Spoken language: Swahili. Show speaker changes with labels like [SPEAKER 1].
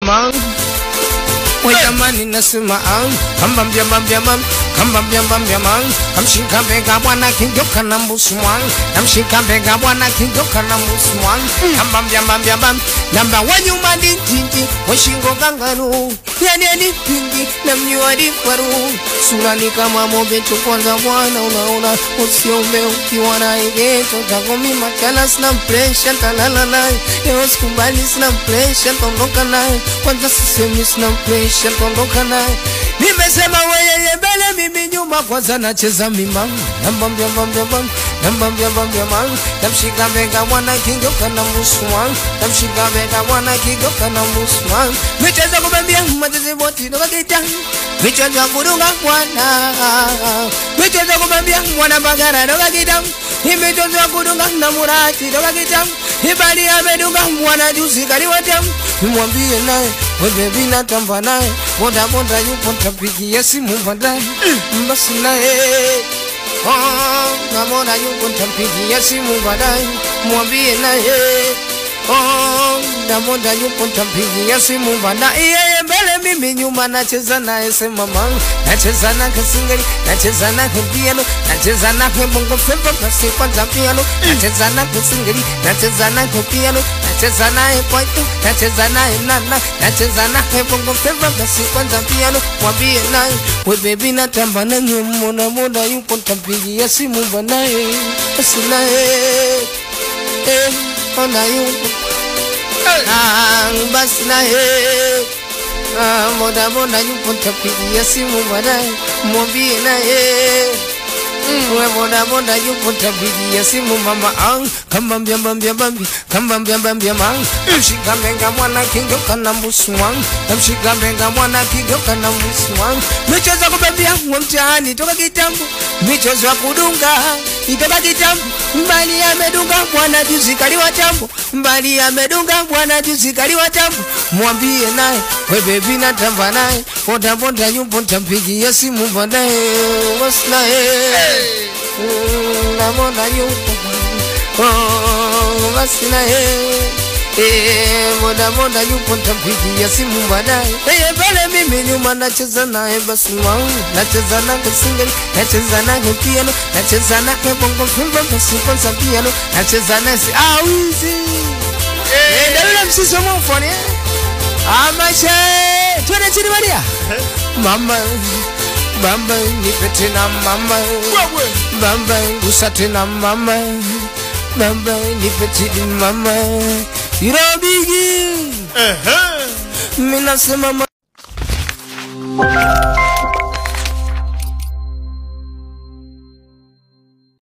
[SPEAKER 1] man. Wejamani nasema kambam man. Kamshika bega bwana kingoka na muswan. Kamshika bega bwana kingoka na muswan. Kambam. Namba wanyuma dintingi washingo ganganu. Yani pingi na mnyuadi faru. Surani kama mobeto kwanza bwana unaona. Usiombe ukiwa na egeto. Tagomi matala sina pressure talalala. Eos kumbali sina pressure tondoka nae. Kwanza sisemi sina pressure tondoka nae. Nimesema weye mbele mimi nyuma kwanza nacheza mimang. Nambam. Namshika bega mwana kingoka na muswan. Namshika bega mwana kingoka na muswan. Micheza kubambia matezi boti doka kita. Micheza kudunga mwana. Micheza kubambia mwana bagara doka kita. Micheza kudunga na murati doka kita. Ibali amedunga mwana juzi kariwatem. Mwambie nae wewe bina tamba nae. Boda yupo tapigia simu baadaye. Basi nae namona yupo tapigia simu baadaye. Mwambie nae namona yupo tapigia simu baadaye. Yeye mbele mimi nyuma nacheza naye sema man. Nacheza na kasingeli, nacheza na piano, nacheza na bongo flava basi kwanza piano. Nacheza na kasingeli, nacheza na piano, nacheza na poito, nacheza na nana, nacheza na bongo flava basi kwanza piano. Mwambie naye we baby natamba na nyuma muda yupo tapigia simu baadaye. Basi naye ona yupo basi naye boda yupo tapigia simu baadaye. Mwambie naye we boda yupo tapigia simu mama kambambia man. Namshika bega mwana kingoka na muswan. Namshika bega mwana kingoka na muswan. Michezo kubambia mtaani toka kitambo. Michezo kudunga itoka kitambo. Mbali amedunga mwana juzi kaliwa tambo. Mbali amedunga mwana juzi kaliwa tambo. Mwambie naye we baby natamba naye. Boda yupo tapigia simu baadaye. Wasi naye namona yupo basi naye boda yupo tapigia simu baadaye. Mbele mimi nyuma nacheza naye basi man. Nacheza na kasingeli, nacheza na piano, nacheza na bongo flava basi kwanza piano. Nacheza na si awizi dalila msiso mofoni amashe tuende chini Maria mama. Bamba nipete na mama. Bamba ngusate na mama. Bamba nipete na mama. Irobigi mina sema